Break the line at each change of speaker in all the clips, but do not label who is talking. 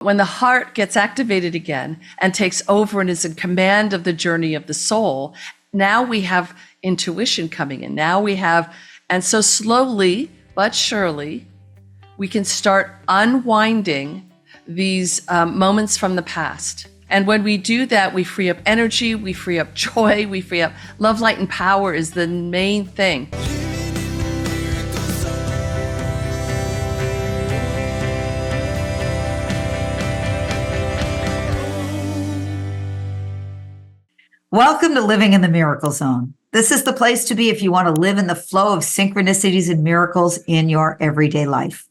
When the heart gets activated again and takes over and is in command of the journey of the soul, now we have intuition coming in. And so slowly but surely, we can start unwinding these moments from the past. And when we do that, we free up energy, we free up joy, we free up love, light, and power is the main thing.
Welcome to Living in the Miracle Zone. This is the place to be if you want to live in the flow of synchronicities and miracles in your everyday life.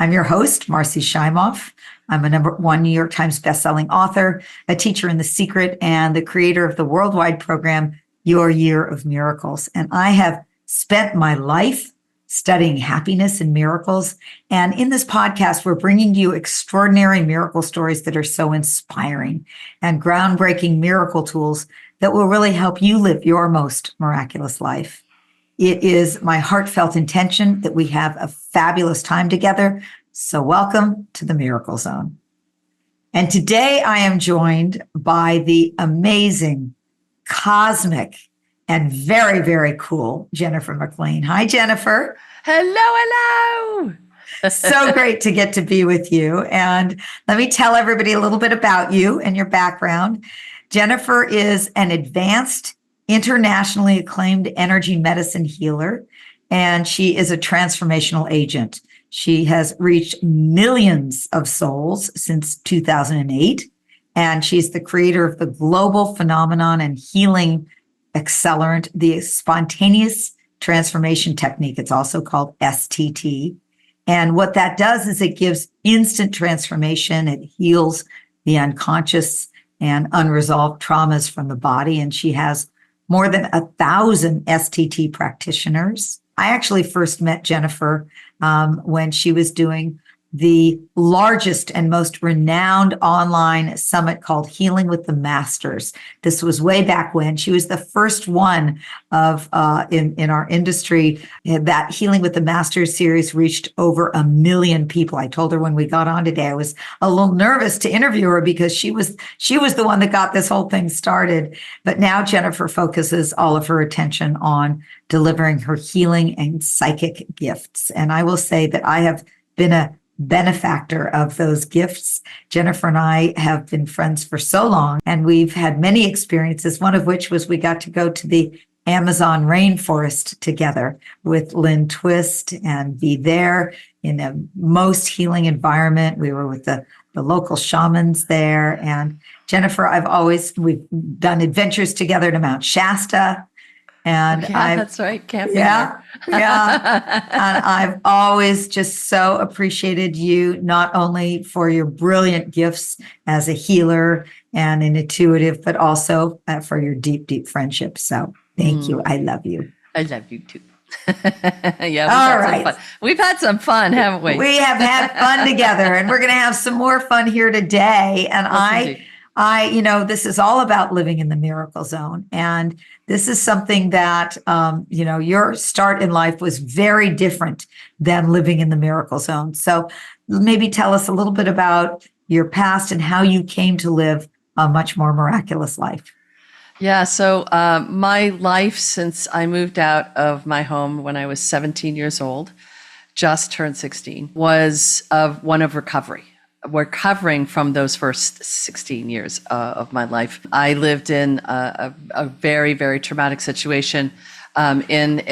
I'm your host, Marci Shimoff. I'm a #1 New York Times bestselling author, a teacher in The Secret, and the creator of the worldwide program, Your Year of Miracles. And I have spent my life studying happiness and miracles. And in this podcast, we're bringing you extraordinary miracle stories that are so inspiring and groundbreaking miracle tools that will really help you live your most miraculous life. It is my heartfelt intention that we have a fabulous time together. So welcome to the Miracle Zone. And today I am joined by the amazing, cosmic, and very, very cool Jennifer McLean. Hi, Jennifer.
Hello.
So great to get to be with you. And let me tell everybody a little bit about you and your background. Jennifer is an advanced, internationally acclaimed energy medicine healer, and she is a transformational agent. She has reached millions of souls since 2008, and she's the creator of the global phenomenon and healing accelerant, the spontaneous transformation technique. It's also called STT. And what that does is it gives instant transformation. It heals the unconscious and unresolved traumas from the body. And she has more than 1,000 STT practitioners. I actually first met Jennifer when she was doing the largest and most renowned online summit called Healing with the Masters. This was way back when. She was the first one of in our industry. That Healing with the Masters series reached over 1 million people. I told her when we got on today, I was a little nervous to interview her because she was the one that got this whole thing started. But now Jennifer focuses all of her attention on delivering her healing and psychic gifts. And I will say that I have been a benefactor of those gifts. Jennifer and I have been friends for so long, and we've had many experiences, one of which was we got to go to the Amazon rainforest together with Lynn Twist and be there in a most healing environment. We were with the local shamans there. And Jennifer, we've done adventures together to Mount Shasta. And
that's right. Camping.
Yeah. And I've always just so appreciated you, not only for your brilliant gifts as a healer and an intuitive, but also for your deep, deep friendship. So thank you. I love you.
I love you too. We've had some fun, haven't we?
We have had fun together, and we're going to have some more fun here today. And this is all about living in the miracle zone. And this is something that, your start in life was very different than living in the miracle zone. So maybe tell us a little bit about your past and how you came to live a much more miraculous life.
Yeah. So my life since I moved out of my home when I was 17 years old, just turned 16, was one of recovery. Recovering from those first 16 years of my life. I lived in a very, very traumatic situation in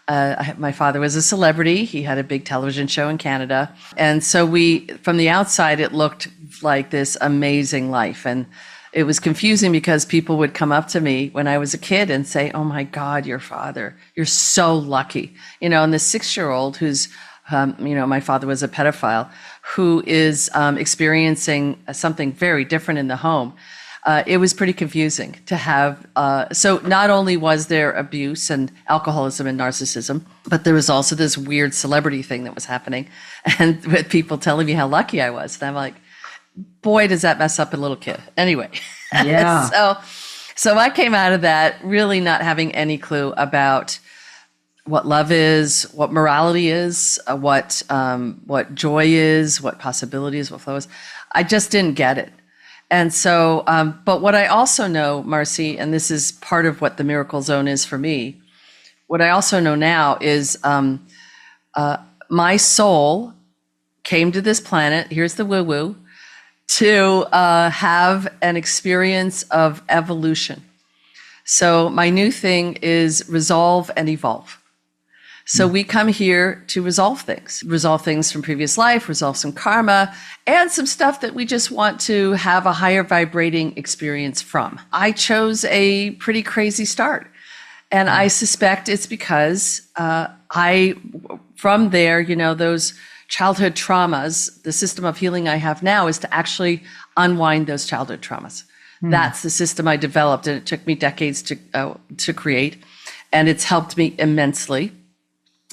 my father was a celebrity. He had a big television show in Canada. And so from the outside, it looked like this amazing life. And it was confusing because people would come up to me when I was a kid and say, "Oh my God, your father, you're so lucky." And the 6-year-old who's my father was a pedophile who is experiencing something very different in the home. It was pretty confusing to have. So not only was there abuse and alcoholism and narcissism, but there was also this weird celebrity thing that was happening, and with people telling me how lucky I was. And I'm like, boy, does that mess up a little kid. Anyway,
yeah.
So I came out of that really not having any clue about what love is, what morality is, what joy is, what possibility is, what flow is. I just didn't get it. And so, but what I also know, Marci, and this is part of what the miracle zone is for me, what I also know now is my soul came to this planet, here's the woo-woo, to have an experience of evolution. So my new thing is resolve and evolve. So we come here to resolve things from previous life, resolve some karma, and some stuff that we just want to have a higher vibrating experience from. I chose a pretty crazy start. And I suspect it's because from there, those childhood traumas, the system of healing I have now is to actually unwind those childhood traumas. That's the system I developed, and it took me decades to create, and it's helped me immensely.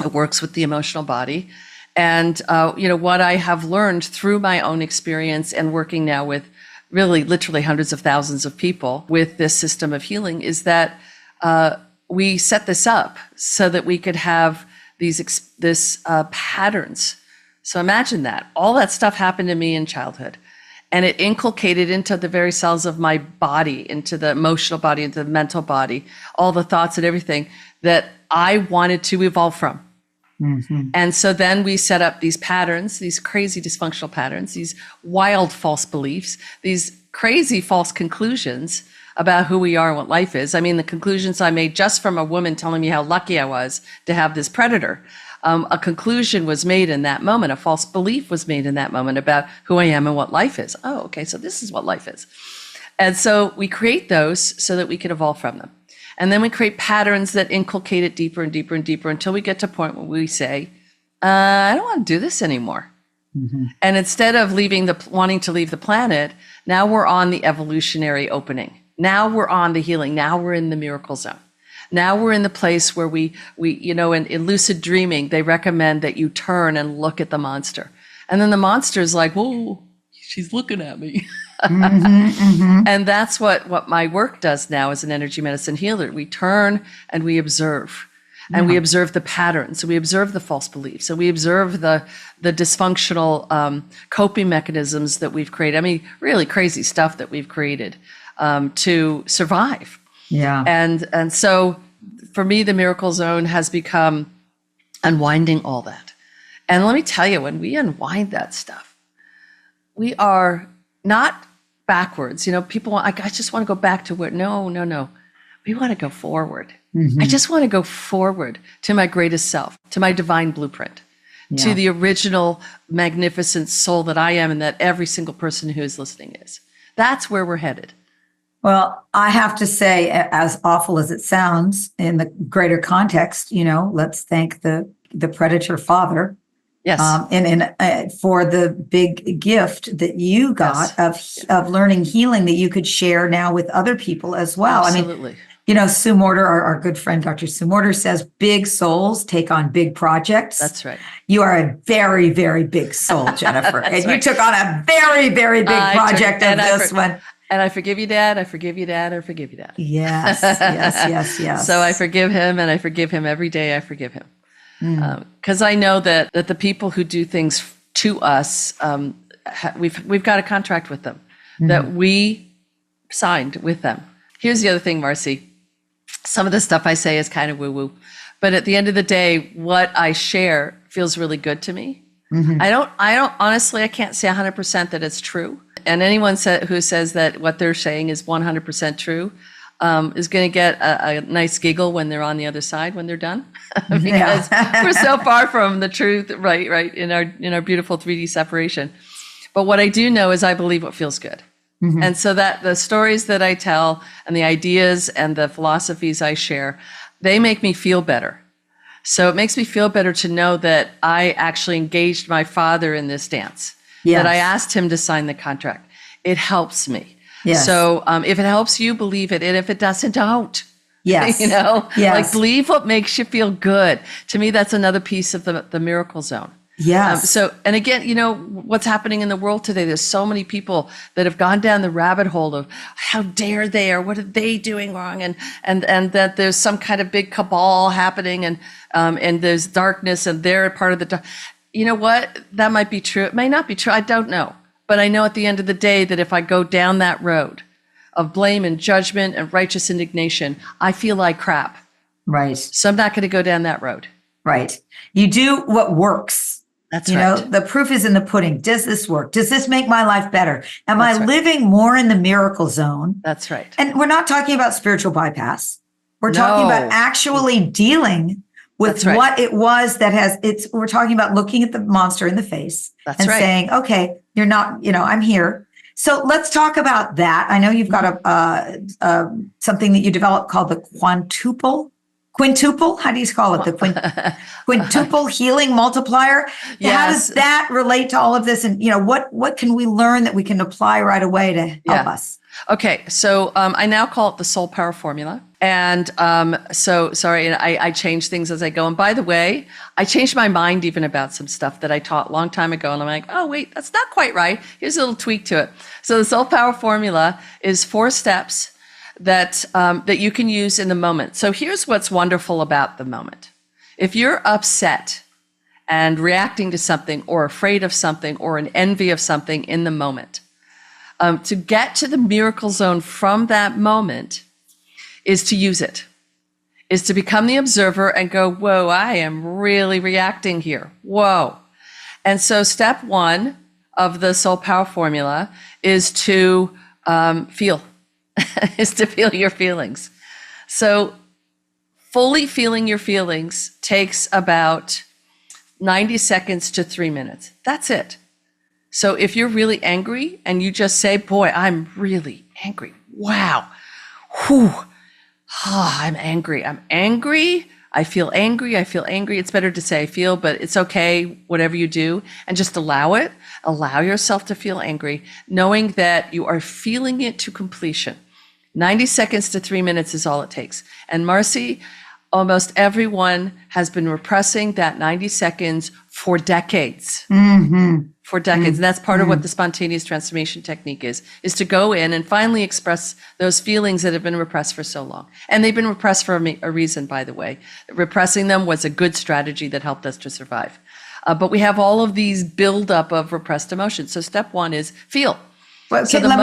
It works with the emotional body. And, what I have learned through my own experience and working now with really literally hundreds of thousands of people with this system of healing is that we set this up so that we could have this patterns. So imagine that. All that stuff happened to me in childhood. And it inculcated into the very cells of my body, into the emotional body, into the mental body, all the thoughts and everything that I wanted to evolve from. Mm-hmm. And so then we set up these patterns, these crazy dysfunctional patterns, these wild false beliefs, these crazy false conclusions about who we are and what life is. I mean, the conclusions I made just from a woman telling me how lucky I was to have this predator. A conclusion was made in that moment. A false belief was made in that moment about who I am and what life is. Oh, okay, so this is what life is. And so we create those so that we can evolve from them. And then we create patterns that inculcate it deeper and deeper and deeper until we get to a point where we say, I don't want to do this anymore. Mm-hmm. And instead of wanting to leave the planet, now we're on the evolutionary opening. Now we're on the healing. Now we're in the miracle zone. Now we're in the place where we in lucid dreaming, they recommend that you turn and look at the monster. And then the monster's like, whoa, she's looking at me. Mm-hmm, mm-hmm. And that's what my work does now as an energy medicine healer. We turn and we observe. And we observe the patterns. So we observe the false beliefs. So we observe the dysfunctional coping mechanisms that we've created. I mean, really crazy stuff that we've created to survive. Yeah. And so for me, the miracle zone has become unwinding all that. And let me tell you, when we unwind that stuff, we are not backwards. People want, I just want to go back to where, no. We want to go forward. Mm-hmm. I just want to go forward to my greatest self, to my divine blueprint, to the original magnificent soul that I am and that every single person who is listening is. That's where we're headed.
Well, I have to say, as awful as it sounds in the greater context, let's thank the predator father. Yes. For the big gift that you got of learning healing that you could share now with other people as well.
Absolutely.
I mean, Sue Morter, our good friend, Dr. Sue Morter, says big souls take on big projects.
That's right.
You are a very, very big soul, Jennifer. And you took on a very, very big project of this one.
And I forgive you, Dad. I forgive you, Dad. I forgive you, Dad.
Yes.
So I forgive him, and I forgive him every day. I forgive him. Because I know that the people who do things to us, we've got a contract with them that we signed with them. Here's the other thing, Marci. Some of the stuff I say is kind of woo-woo, but at the end of the day, what I share feels really good to me. Mm-hmm. I don't honestly, I can't say 100% that it's true. And anyone who says that what they're saying is 100% true is going to get a nice giggle when they're on the other side when they're done, because we're so far from the truth, right in our beautiful 3D separation. But what I do know is I believe what feels good. Mm-hmm. And so that the stories that I tell and the ideas and the philosophies I share, they make me feel better. So it makes me feel better to know that I actually engaged my father in this dance, that I asked him to sign the contract. It helps me. Yes. So if it helps you, believe it. And if it doesn't, don't.
Yes.
Like believe what makes you feel good. To me, that's another piece of the miracle zone.
Yes.
So, and again, what's happening in the world today, there's so many people that have gone down the rabbit hole of how dare they, or what are they doing wrong? And that there's some kind of big cabal happening, and there's darkness, and they're part of the dark. You know what? That might be true. It may not be true. I don't know. But I know at the end of the day that if I go down that road of blame and judgment and righteous indignation, I feel like crap.
Right.
So I'm not going to go down that road.
Right. You do what works.
That's right.
The proof is in the pudding. Does this work? Does this make my life better? Am
That's
I
right.
living more in the miracle zone?
That's right.
And we're not talking about spiritual bypass. We're talking about actually dealing with
That's right.
what it was we're talking about looking at the monster in the face
That's right.
saying, okay, you're not, I'm here. So let's talk about that. I know you've got something that you developed called the quintuple. How do you call it? The quintuple healing multiplier.
Yes.
How does that relate to all of this? And, what can we learn that we can apply right away to help us?
Okay. So I now call it the soul power formula. And I change things as I go. And by the way, I changed my mind even about some stuff that I taught a long time ago. And I'm like, oh, wait, that's not quite right. Here's a little tweak to it. So the soul power formula is 4 steps that you can use in the moment. So here's what's wonderful about the moment. If you're upset and reacting to something, or afraid of something, or in envy of something in the moment, to get to the miracle zone from that moment is to use it, is to become the observer and go, whoa, I am really reacting here. Whoa. And so step 1 of the soul power formula is to feel. Is to feel your feelings. So fully feeling your feelings takes about 90 seconds to 3 minutes. That's it. So if you're really angry and you just say, boy, I'm really angry. Wow. Whew. Oh, I'm angry. I feel angry. It's better to say I feel, but it's okay, whatever you do, and just allow it. Allow yourself to feel angry, knowing that you are feeling it to completion. 90 seconds to 3 minutes is all it takes. And Marci, almost everyone has been repressing that 90 seconds for decades.
Mm-hmm.
For decades. And that's part of what the spontaneous transformation technique is to go in and finally express those feelings that have been repressed for so long. And they've been repressed for a reason, by the way. Repressing them was a good strategy that helped us to survive. But we have all of these buildup of repressed emotions. So step 1 is feel.
Well, okay,
so
let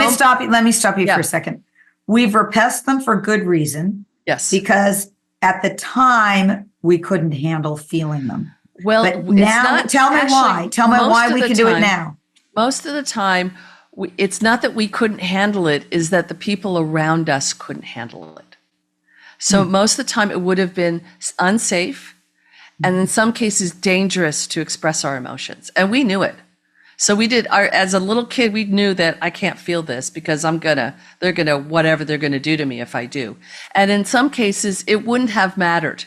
me stop you for a second. We've repressed them for good reason.
Yes.
Because at the time, we couldn't handle feeling them.
Well,
but now, tell me why. Tell me why we can do it now.
Most of the time, it's not that we couldn't handle it, is that the people around us couldn't handle it. So most of the time, it would have been unsafe, and in some cases, dangerous to express our emotions. And we knew it. So we did, as a little kid, we knew that I can't feel this because they're gonna, whatever they're gonna do to me if I do. And in some cases, it wouldn't have mattered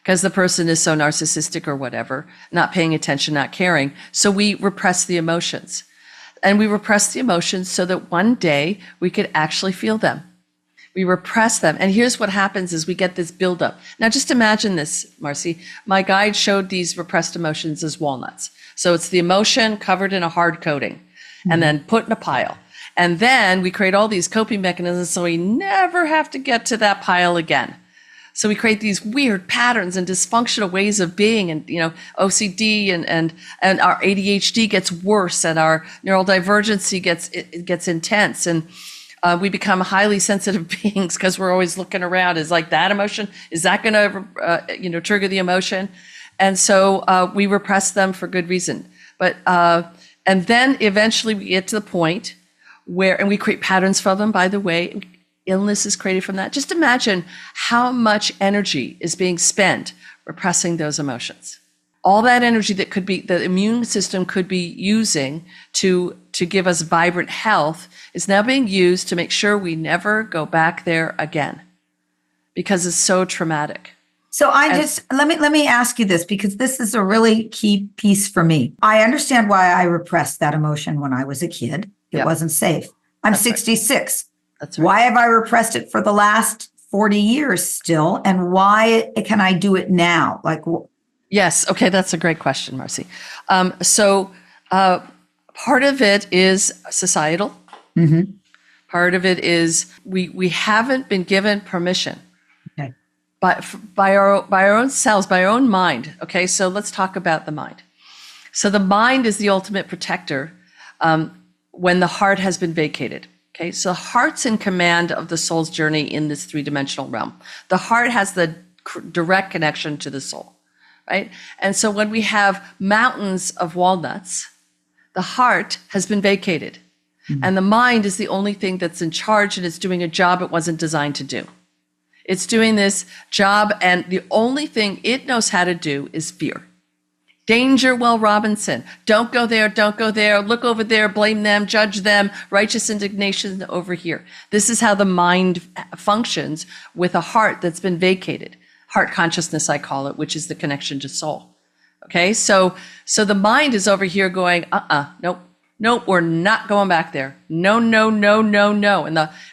because the person is so narcissistic or whatever, not paying attention, not caring. So we repress the emotions. And we repress the emotions so that one day we could actually feel them. We repress them. And here's what happens is we get this buildup. Now just imagine this, Marci. My guide showed these repressed emotions as walnuts. So it's the emotion covered in a hard coating and then put in a pile. And then we create all these coping mechanisms so we never have to get to that pile again. So we create these weird patterns and dysfunctional ways of being, and OCD and our ADHD gets worse, and our neurodivergency gets intense, and we become highly sensitive beings because we're always looking around. Is like that emotion? Is that going to trigger the emotion? And so we repress them for good reason. But and then eventually we get to the point where, and we create patterns for them. By the way, illness is created from that. Just imagine how much energy is being spent repressing those emotions. All that energy that could be, the immune system could be using to give us vibrant health is now being used to make sure we never go back there again because it's so traumatic.
So let me ask you this, because this is a really key piece for me. I understand why I repressed that emotion when I was a kid. It wasn't safe. I'm 66.
That's right.
Why have I repressed it for the last 40 years still? And why can I do it now? Like,
Yes. Okay. That's a great question, Marci. Part of it is societal.
Mm-hmm.
Part of it is we haven't been given permission
Okay.
by our own selves, by our own mind. Okay. So let's talk about the mind. So the mind is the ultimate protector when the heart has been vacated. Okay. So the heart's in command of the soul's journey in this three-dimensional realm. The heart has the direct connection to the soul. Right? And so when we have mountains of walnuts, the heart has been vacated. Mm-hmm. And the mind is the only thing that's in charge, and it's doing a job it wasn't designed to do. It's doing this job, and the only thing it knows how to do is fear. Danger, Will Robinson. Don't go there, don't go there. Look over there, blame them, judge them. Righteous indignation over here. This is how the mind functions with a heart that's been vacated. Heart consciousness, I call it, which is the connection to soul. Okay, so the mind is over here going, nope, we're not going back there. No.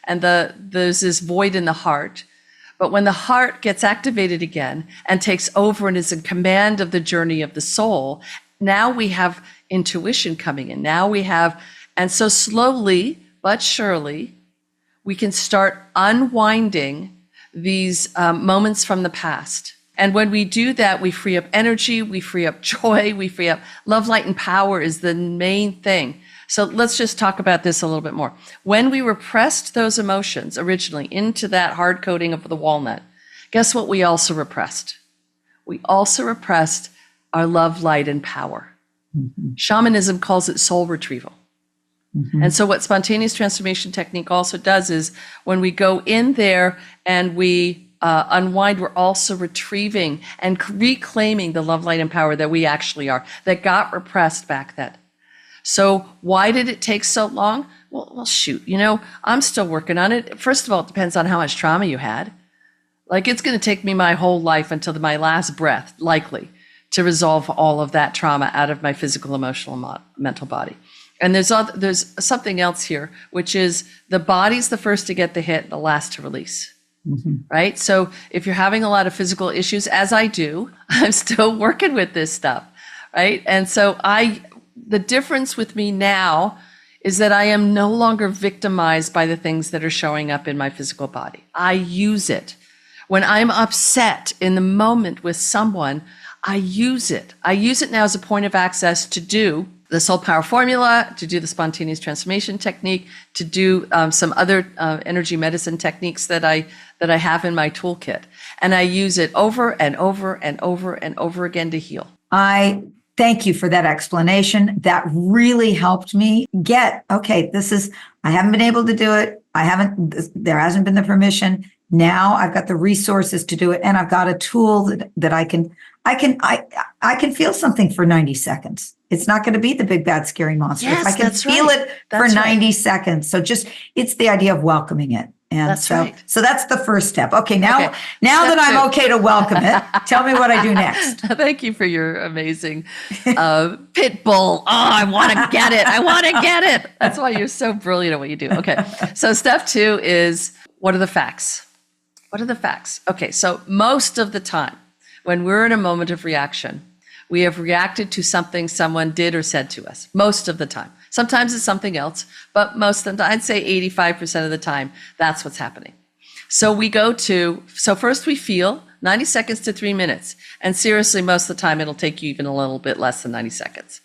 And there's this void in the heart. But when the heart gets activated again and takes over and is in command of the journey of the soul, now we have intuition coming in. And so slowly but surely, we can start unwinding these moments from the past. And when we do that, we free up energy, we free up joy, we free up love, light, and power is the main thing. So let's just talk about this a little bit more. When we repressed those emotions originally into that hard coating of the walnut, guess what we also repressed? We also repressed our love, light, and power. Mm-hmm. Shamanism calls it soul retrieval. Mm-hmm. And so what spontaneous transformation technique also does is when we go in there and we unwind, we're also retrieving and reclaiming the love, light, and power that we actually are, that got repressed back then. So why did it take so long? Well, shoot, I'm still working on it. First of all, it depends on how much trauma you had. Like, it's going to take me my whole life until my last breath, likely, to resolve all of that trauma out of my physical, emotional, mental body. And there's something else here, which is the body's the first to get the hit, the last to release. Mm-hmm. Right? So if you're having a lot of physical issues, as I do, I'm still working with this stuff. Right? And so the difference with me now is that I am no longer victimized by the things that are showing up in my physical body. I use it. When I'm upset in the moment with someone, I use it. I use it now as a point of access to do the soul power formula, to do the spontaneous transformation technique, to do some other energy medicine techniques that I have in my toolkit. And I use it over and over and over and over again to heal.
I thank you for that explanation. That really helped me get, okay, I haven't been able to do it. There hasn't been the permission. Now I've got the resources to do it. And I've got a tool that I can feel something for 90 seconds. It's not going to be the big, bad, scary monster.
Yes,
if I can feel it for 90 seconds. So it's the idea of welcoming it. And
that's right.
So that's the first step. Okay. Now that I'm okay to welcome it, tell me what I do next.
Thank you for your amazing pit bull. Oh, I want to get it. I want to get it. That's why you're so brilliant at what you do. Okay. So step 2 is, what are the facts? What are the facts? Okay. So most of the time when we're in a moment of reaction, we have reacted to something someone did or said to us. Most of the time. Sometimes it's something else, but most of the time, I'd say 85% of the time, that's what's happening. So first we feel 90 seconds to 3 minutes. And seriously, most of the time, it'll take you even a little bit less than 90 seconds.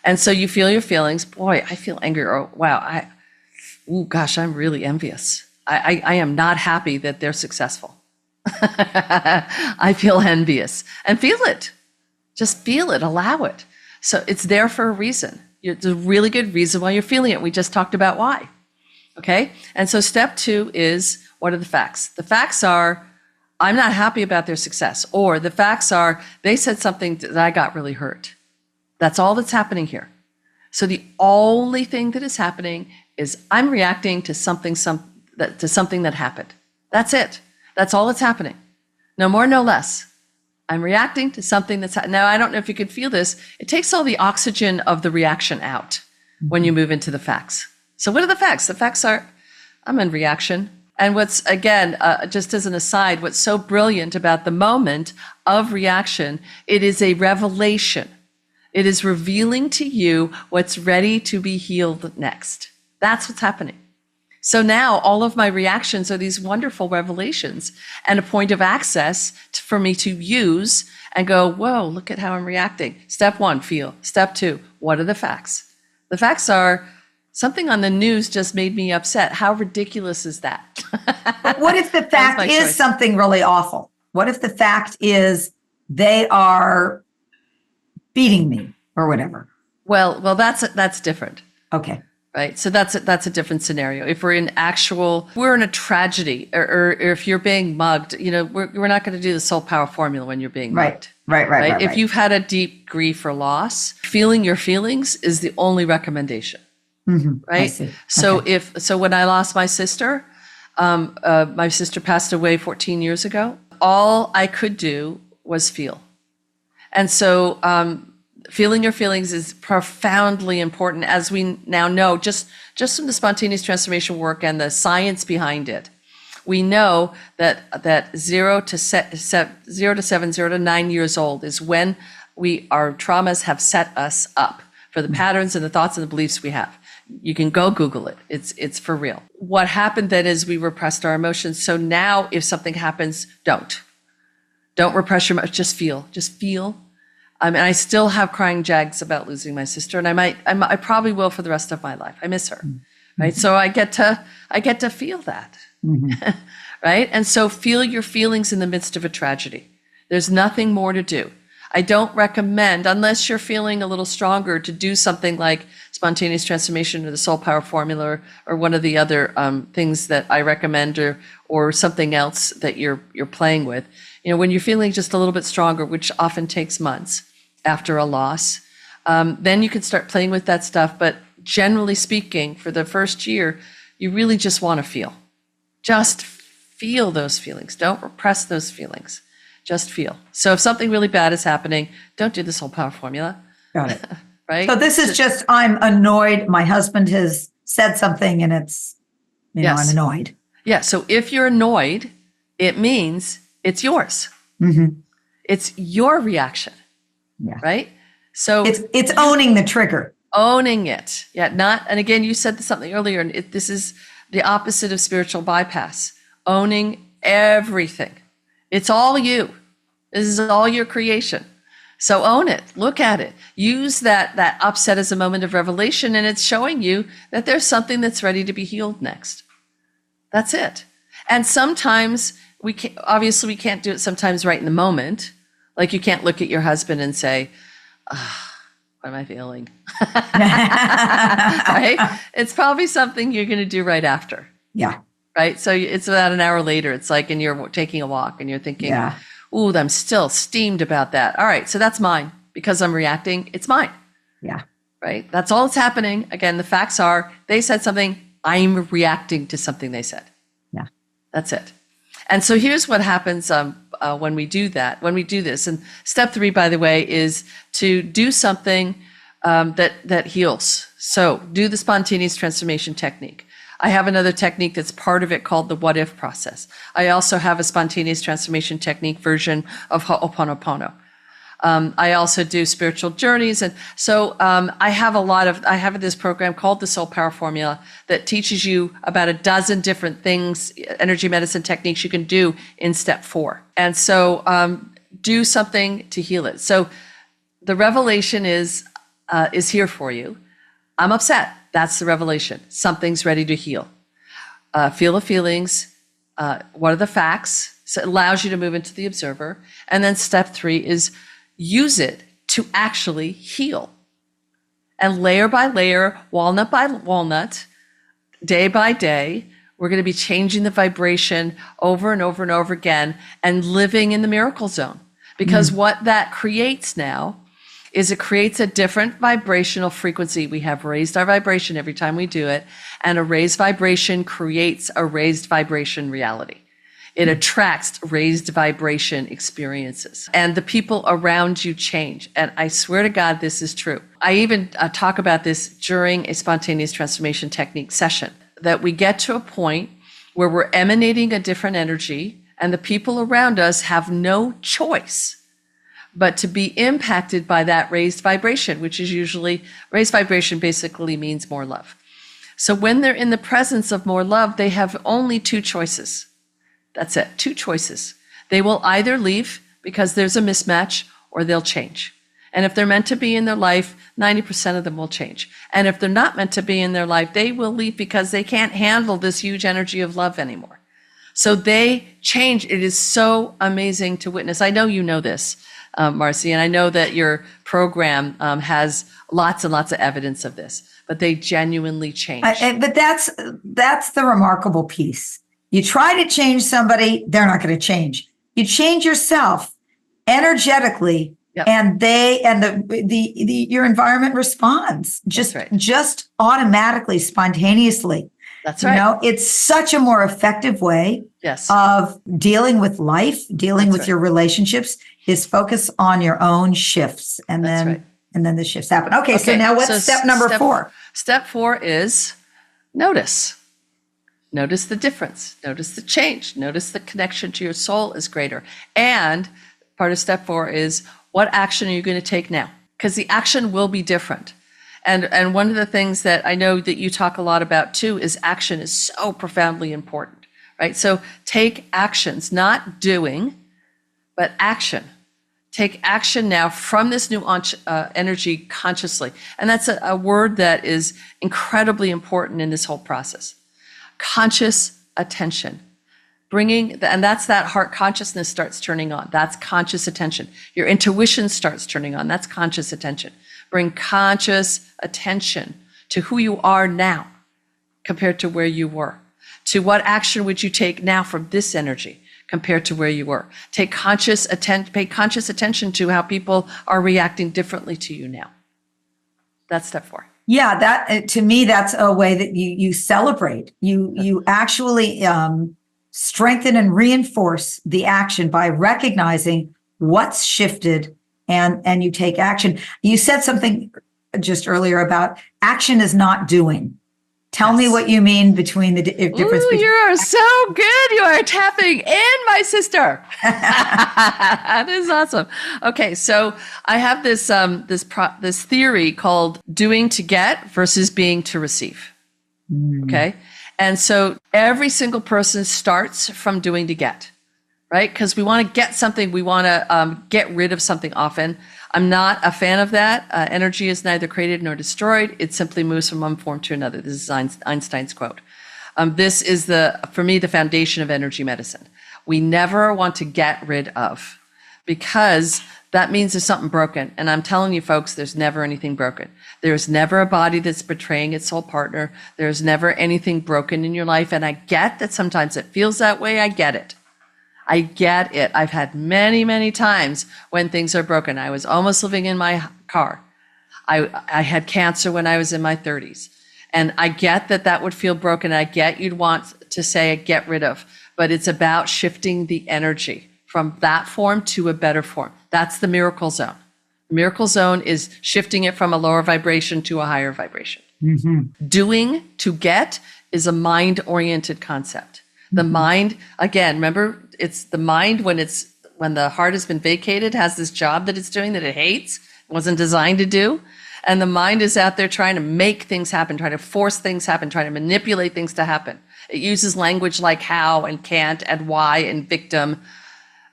And so you feel your feelings. Boy, I feel angry. Or wow, I'm really envious. I am not happy that they're successful. I feel envious. And feel it. Just feel it. Allow it. So it's there for a reason. It's a really good reason why you're feeling it. We just talked about why. Okay? And so step 2 is, what are the facts? The facts are, I'm not happy about their success. Or the facts are, they said something that I got really hurt. That's all that's happening here. So the only thing that is happening is I'm reacting to something that happened. That's it. That's all that's happening. No more, no less. I'm reacting to something that's now, I don't know if you can feel this. It takes all the oxygen of the reaction out when you move into the facts. So what are the facts? The facts are, I'm in reaction. And what's, again, just as an aside, what's so brilliant about the moment of reaction, it is a revelation. It is revealing to you what's ready to be healed next. That's what's happening. So now all of my reactions are these wonderful revelations and a point of access for me to use and go, whoa, look at how I'm reacting. Step 1, feel. Step 2, what are the facts? The facts are, something on the news just made me upset. How ridiculous is that?
But what if the fact is something really awful? What if the fact is they are beating me or whatever?
Well, that's different.
Okay.
Right. So that's a different scenario. If we're in a tragedy, or if you're being mugged, we're not going to do the soul power formula when you're being mugged.
Right.
If you've had a deep grief or loss, feeling your feelings is the only recommendation.
Mm-hmm.
Right.
I see.
So
Okay.
when I lost my sister passed away 14 years ago. All I could do was feel. And so, feeling your feelings is profoundly important, as we now know, just from the spontaneous transformation work and the science behind it. We know that 0 to 7, 0 to 9 years old is when our traumas have set us up for the patterns and the thoughts and the beliefs we have. You can go Google it. It's for real. What happened then is we repressed our emotions. So now if something happens, don't repress your emotions. Just feel. And I still have crying jags about losing my sister, and I probably will for the rest of my life. I miss her, right? So I get to feel that, right? And so feel your feelings in the midst of a tragedy. There's nothing more to do. I don't recommend, unless you're feeling a little stronger, to do something like spontaneous transformation or the soul power formula or one of the other things that I recommend, or something else that you're playing with. When you're feeling just a little bit stronger, which often takes months after a loss, then you can start playing with that stuff. But generally speaking, for the first year, you really just want to feel. Just feel those feelings. Don't repress those feelings. Just feel. So if something really bad is happening, don't do the soul power formula.
Got it.
Right?
So this is just, I'm annoyed. My husband has said something and it's,
Yes.
I'm annoyed.
Yeah. So if you're annoyed, it means it's yours.
Mm-hmm.
It's your reaction.
Yeah.
Right? So
it's owning the trigger.
Owning it. Yeah. And again, you said something earlier, and this is the opposite of spiritual bypass. Owning everything. It's all you. This is all your creation. So own it. Look at it. Use that upset as a moment of revelation, and it's showing you that there's something that's ready to be healed next. That's it. And sometimes we can't do it sometimes right in the moment. Like you can't look at your husband and say, what am I feeling? Right? It's probably something you're going to do right after.
Yeah.
Right? So it's about an hour later. It's like, and you're taking a walk and you're thinking, ooh, I'm still steamed about that. All right, so that's mine. Because I'm reacting, it's mine.
Yeah.
Right? That's all that's happening. Again, the facts are, they said something, I'm reacting to something they said.
Yeah.
That's it. And so here's what happens when we do that, when we do this. And step 3, by the way, is to do something that heals. So do the spontaneous transformation technique. I have another technique that's part of it called the what if process. I also have a spontaneous transformation technique version of Ho'oponopono. I also do spiritual journeys. And so I have this program called the Soul Power Formula that teaches you about a dozen different things, energy medicine techniques you can do in step 4. And so do something to heal it. So the revelation is here for you. I'm upset. That's the revelation. Something's ready to heal. Feel the feelings. What are the facts? So it allows you to move into the observer. And then step 3 is use it to actually heal. And layer by layer, walnut by walnut, day by day, we're going to be changing the vibration over and over and over again and living in the miracle zone. Because what that creates now is it creates a different vibrational frequency. We have raised our vibration every time we do it, and a raised vibration creates a raised vibration reality. It attracts raised vibration experiences, and the people around you change. And I swear to God, this is true. I even talk about this during a spontaneous transformation technique session, that we get to a point where we're emanating a different energy, and the people around us have no choice but to be impacted by that raised vibration, which is usually, raised vibration basically means more love. So when they're in the presence of more love, they have only two choices. That's it, two choices. They will either leave because there's a mismatch, or they'll change. And if they're meant to be in their life, 90% of them will change. And if they're not meant to be in their life, they will leave because they can't handle this huge energy of love anymore. So they change. It is so amazing to witness. I know you know this, Marci, and I know that your program has lots and lots of evidence of this, but they genuinely change.
But that's the remarkable piece. You try to change somebody, they're not going to change. You change yourself energetically, yep. And your environment responds just automatically, spontaneously.
That's right.
You know, it's such a more effective way of dealing with life, dealing with your relationships, is focus on your own shifts, and then the shifts happen. Okay, so now what's step number 4?
Step 4 is notice. Notice the difference. Notice the change. Notice the connection to your soul is greater. And part of step 4 is, what action are you going to take now? Because the action will be different. And one of the things that I know that you talk a lot about too is action is so profoundly important, right? So take actions, not doing, but action. Take action now from this new energy consciously. And that's a word that is incredibly important in this whole process. Conscious attention. And that's that heart consciousness starts turning on. That's conscious attention. Your intuition starts turning on. That's conscious attention. Bring conscious attention to who you are now compared to where you were. To what action would you take now from this energy compared to where you were? Pay conscious attention to how people are reacting differently to you now. That's step 4.
Yeah, that to me, that's a way that you celebrate. You actually strengthen and reinforce the action by recognizing what's shifted, and you take action. You said something just earlier about action is not doing. Tell me what you mean between the difference.
You are so good. You are tapping in, my sister. That is awesome. Okay, so I have this theory called doing to get versus being to receive. Okay, and so every single person starts from doing to get, right? Because we want to get something, we want to get rid of something often. I'm not a fan of that. Energy is neither created nor destroyed. It simply moves from one form to another. This is Einstein's quote. This is, for me, the foundation of energy medicine. We never want to get rid of, because that means there's something broken. And I'm telling you, folks, there's never anything broken. There's never a body that's betraying its soul partner. There's never anything broken in your life. And I get that sometimes it feels that way. I get it. I get it. I've had many, many times when things are broken. I was almost living in my car. I had cancer when I was in my 30s. And I get that would feel broken. I get you'd want to say get rid of, but it's about shifting the energy from that form to a better form. That's the miracle zone. The miracle zone is shifting it from a lower vibration to a higher vibration. Mm-hmm. Doing to get is a mind-oriented concept. The mind, again, remember, it's the mind when the heart has been vacated, has this job that it's doing that it hates, wasn't designed to do. And the mind is out there trying to make things happen, trying to force things happen, trying to manipulate things to happen. It uses language like how and can't and why and victim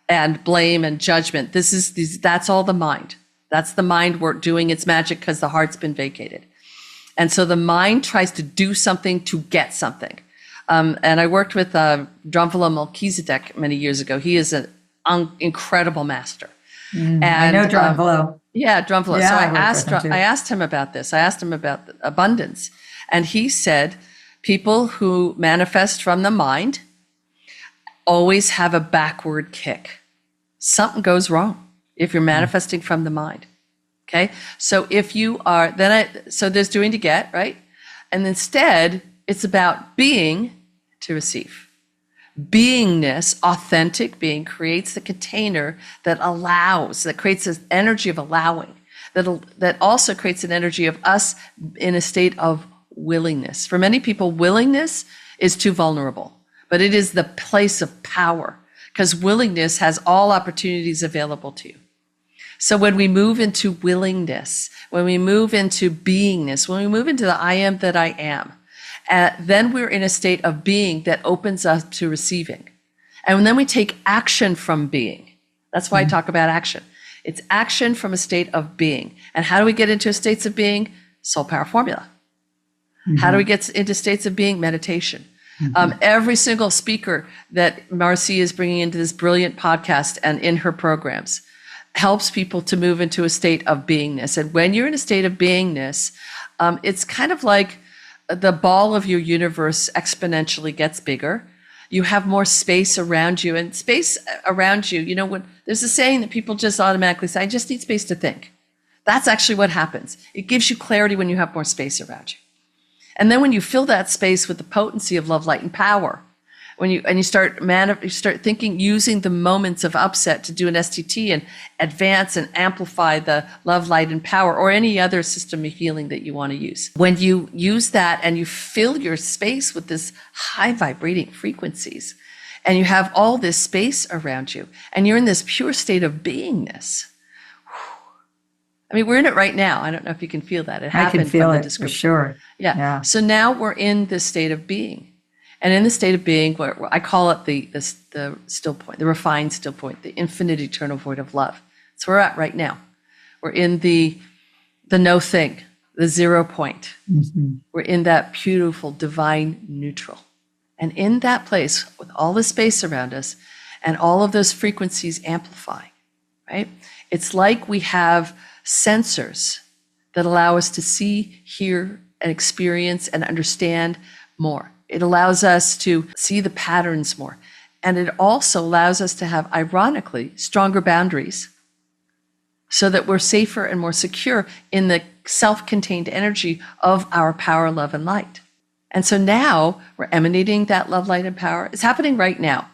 and blame and judgment. That's all the mind. That's the mind work doing its magic because the heart's been vacated. And so the mind tries to do something to get something. And I worked with Drunvalo Melchizedek many years ago. He is an incredible master. And
I know Drunvalo.
Drunvalo. Yeah, so I asked him about this. I asked him about abundance. And he said, people who manifest from the mind always have a backward kick. Something goes wrong if you're manifesting from the mind. Okay? So if you are, so there's doing to get, right? And instead, it's about being to receive. Beingness, authentic being, creates the container that allows, that creates this energy of allowing, that also creates an energy of us in a state of willingness. For many people, willingness is too vulnerable. but it is the place of power, because willingness has all opportunities available to you. So when we move into willingness, when we move into beingness, when we move into the I am that I am, then we're in a state of being that opens up to receiving. And then we take action from being. That's why I talk about action. It's action from a state of being. And how do we get into states of being? Soul power formula. How do we get into states of being? Meditation. Every single speaker that Marci is bringing into this brilliant podcast and in her programs helps people to move into a state of beingness. And when you're in a state of beingness, it's kind of like the ball of your universe exponentially gets bigger. You have more space around you, and space around you, when there's a saying that people just automatically say, I just need space to think. That's actually what happens. It gives you clarity when you have more space around you. And then when you fill that space with the potency of love, light, and power, when you start thinking, using the moments of upset to do an STT and advance and amplify the love, light, and power, or any other system of healing that you want to use. When you use that and you fill your space with this high vibrating frequencies, and you have all this space around you, and you're in this pure state of beingness. I mean, we're in it right now. I don't know if you can feel that. It happened.
I can feel it for sure.
Yeah. So now we're in this state of being. And in the state of being, where I call it the still point, the refined still point, the infinite eternal void of love. That's where we're at right now. We're in the no thing, the 0 point. We're in that beautiful divine neutral. And in that place, with all the space around us and all of those frequencies amplifying, right? It's like we have sensors that allow us to see, hear, and experience and understand more. It allows us to see the patterns more. And it also allows us to have, ironically, stronger boundaries so that we're safer and more secure in the self-contained energy of our power, love, and light. And so now we're emanating that love, light, and power. It's happening right now.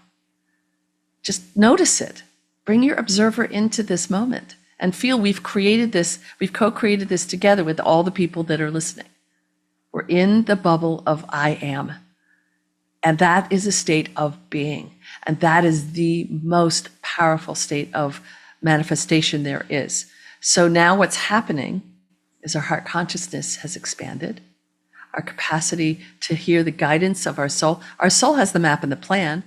Just notice it. Bring your observer into this moment and feel we've co-created this together with all the people that are listening. We're in the bubble of I am. And that is a state of being. And that is the most powerful state of manifestation there is. So now what's happening is our heart consciousness has expanded. Our capacity to hear the guidance of our soul. Our soul has the map and the plan.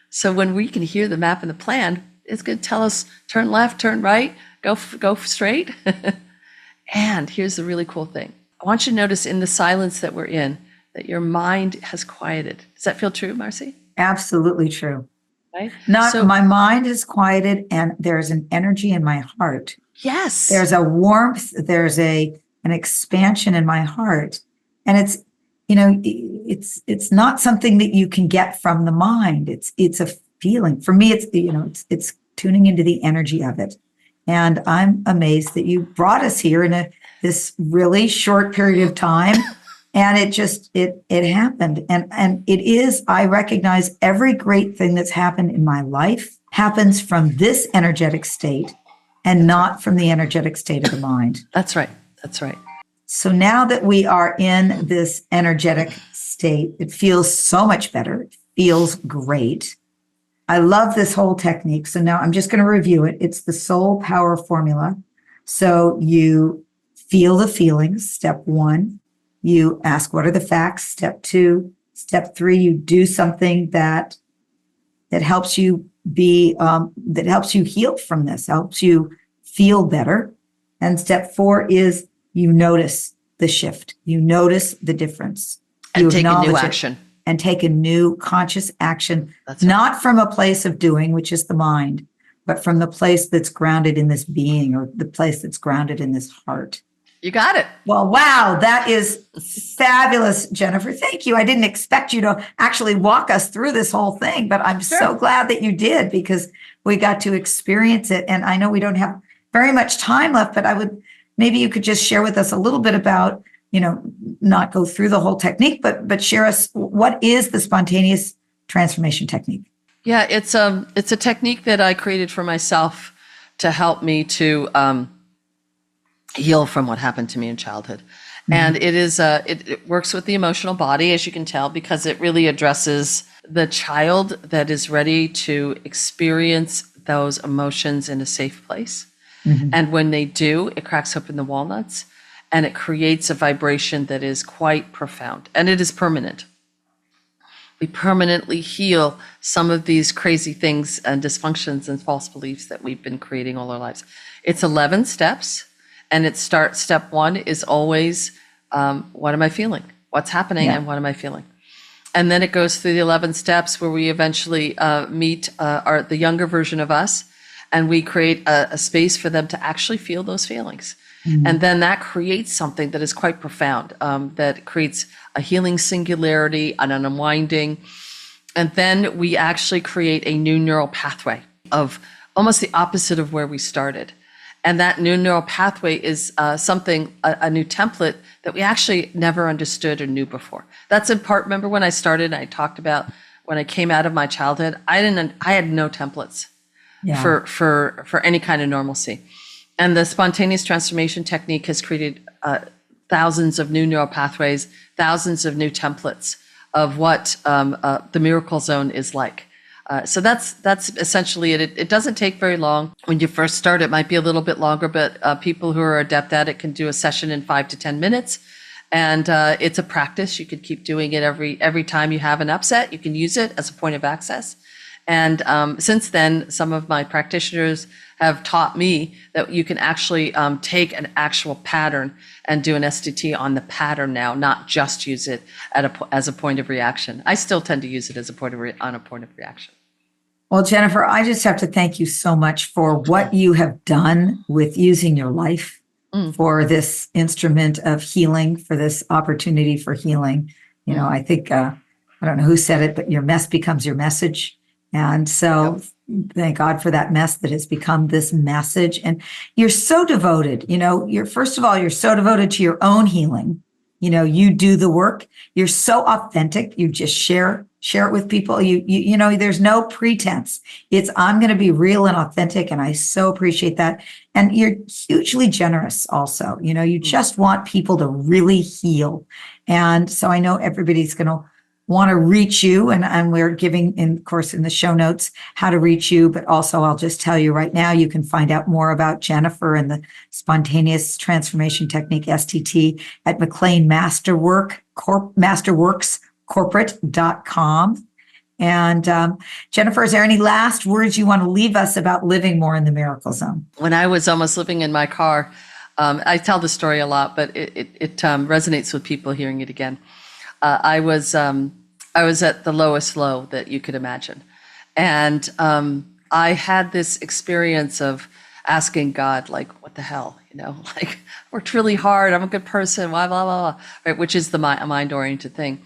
So when we can hear the map and the plan, it's going to tell us, turn left, turn right, go straight. And here's the really cool thing. I want you to notice in the silence that we're in, that your mind has quieted. Does that feel true, Marci?
Absolutely true.
Right?
My mind is quieted, and there's an energy in my heart.
Yes.
There's a warmth, there's an expansion in my heart. And it's not something that you can get from the mind. It's a feeling. For me, it's tuning into the energy of it. And I'm amazed that you brought us here in this really short period of time. And it happened. And it is, I recognize every great thing that's happened in my life happens from this energetic state and not from the energetic state of the mind.
That's right. That's right.
So now that we are in this energetic state, it feels so much better. It feels great. I love this whole technique. So now I'm just going to review it. It's the soul power formula. So you feel the feelings, step 1. You ask, what are the facts? Step 2. Step 3, you do something that helps you that helps you heal from this, helps you feel better. And step 4 is you notice the shift. You notice the difference.
And take a new action.
And take a new conscious action,
That's right.
Not from a place of doing, which is the mind, but from the place that's grounded in this being, or the place that's grounded in this heart.
You got it.
Well, wow, that is fabulous, Jennifer. Thank you. I didn't expect you to actually walk us through this whole thing, but I'm so glad that you did, because we got to experience it. And I know we don't have very much time left, but maybe you could just share with us a little bit about, not go through the whole technique, but share us, what is the spontaneous transformation technique?
Yeah, it's a technique that I created for myself to help me to heal from what happened to me in childhood. And it is it works with the emotional body, as you can tell, because it really addresses the child that is ready to experience those emotions in a safe place.
Mhm.
And when they do, it cracks open the walnuts and it creates a vibration that is quite profound, and it is permanent. We permanently heal some of these crazy things and dysfunctions and false beliefs that we've been creating all our lives. It's 11 steps, and step 1 is always, what am I feeling? What's happening,
Yeah.
and what am I feeling? And then it goes through the 11 steps where we eventually meet the younger version of us, and we create a space for them to actually feel those feelings.
Mhm.
And then that creates something that is quite profound, that creates a healing singularity, an unwinding. And then we actually create a new neural pathway of almost the opposite of where we started. And that new neural pathway is a new template that we actually never understood or knew before. That's in part, remember when I started, I talked about when I came out of my childhood, I had no templates
Yeah.
for any kind of normalcy. And the spontaneous transformation technique has created thousands of new neural pathways, thousands of new templates of what the miracle zone is like. So that's essentially it. It doesn't take very long. When you first start, it might be a little bit longer, but people who are adept at it can do a session in 5 to 10 minutes. And it's a practice. You could keep doing it every time you have an upset. You can use it as a point of access. And since then, some of my practitioners have taught me that you can actually take an actual pattern and do an STT on the pattern now, not just use it as a point of reaction. I still tend to use it as a point of reaction.
Well, Jennifer, I just have to thank you so much for what you have done with using your life for this instrument of healing, for this opportunity for healing. You know, I think, I don't know who said it, but your mess becomes your message. And so thank God for that mess that has become this message. And you're so devoted, first of all, you're so devoted to your own healing. You do the work. You're so authentic. You just share it with people. You know, there's no pretense. It's, I'm going to be real and authentic. And I so appreciate that. And you're hugely generous also. You just want people to really heal. And so I know everybody's going to want to reach you, and we're giving, of course, in the show notes how to reach you, but also I'll just tell you right now, you can find out more about Jennifer and the Spontaneous Transformation Technique, STT, at McLean masterworkscorporate.com. And Jennifer, is there any last words you want to leave us about living more in the miracle zone?
When I was almost living in my car, I tell the story a lot, but it resonates with people hearing it again. I was at the lowest low that you could imagine. And I had this experience of asking God, like, what the hell, like, worked really hard. I'm a good person, blah, blah, blah, blah, right? Which is the mind-oriented thing.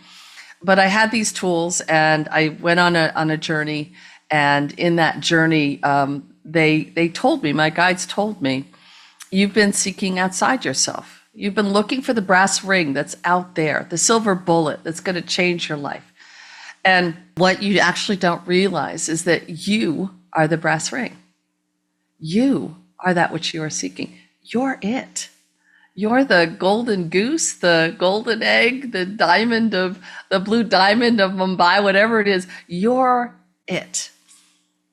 But I had these tools and I went on a journey. And in that journey, they told me, my guides told me, you've been seeking outside yourself. You've been looking for the brass ring that's out there, the silver bullet that's going to change your life. And what you actually don't realize is that you are the brass ring. You are that which you are seeking. You're it. You're the golden goose, the golden egg, the blue diamond of Mumbai, whatever it is. You're it.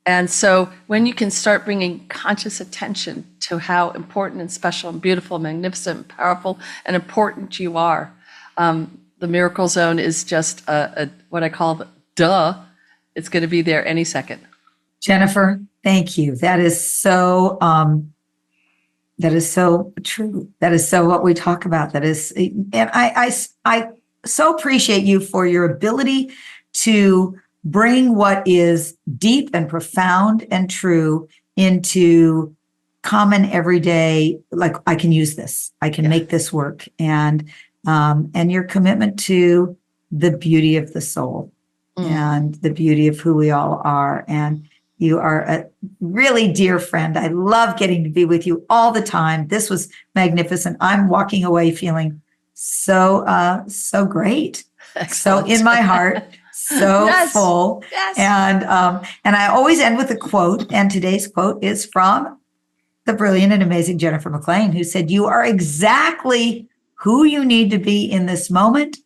And so when you can start bringing conscious attention to how important and special and beautiful, magnificent, and powerful and important you are, the miracle zone is just what I call duh. It's going to be there any second. Jennifer,
Thank you. That is so true. That is so what we talk about. That is, and I so appreciate you for your ability to bring what is deep and profound and true into common everyday, like, I can use this, I can make this work. And your commitment to the beauty of the soul and the beauty of who we all are. And you are a really dear friend. I love getting to be with you all the time. This was magnificent. I'm walking away feeling so great. Excellent. So in my heart, so full. Yes. And I always end with a quote. And today's quote is from the brilliant and amazing Jennifer McLean, who said, "You are exactly who you need to be in this moment.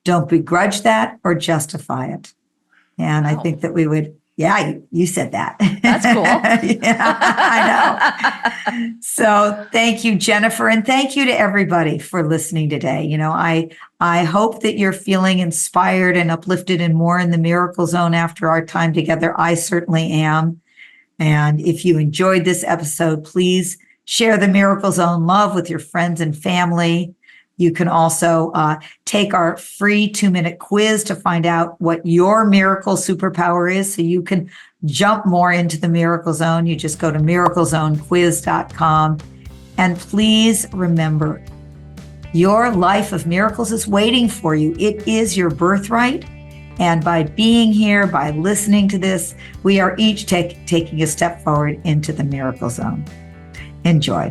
Don't begrudge that or justify it." And I
Wow.
think that we would, yeah, you said that.
That's cool.
Yeah, I know. So thank you, Jennifer. And thank you to everybody for listening today. You know, I hope that you're feeling inspired and uplifted and more in the miracle zone after our time together. I certainly am. And if you enjoyed this episode, please share the Miracle Zone love with your friends and family. You can also take our free 2-minute quiz to find out what your miracle superpower is, so you can jump more into the Miracle Zone. You just go to miraclezonequiz.com. And please remember, your life of miracles is waiting for you. It is your birthright. And by being here, by listening to this, we are each taking a step forward into the Miracle Zone. Enjoy.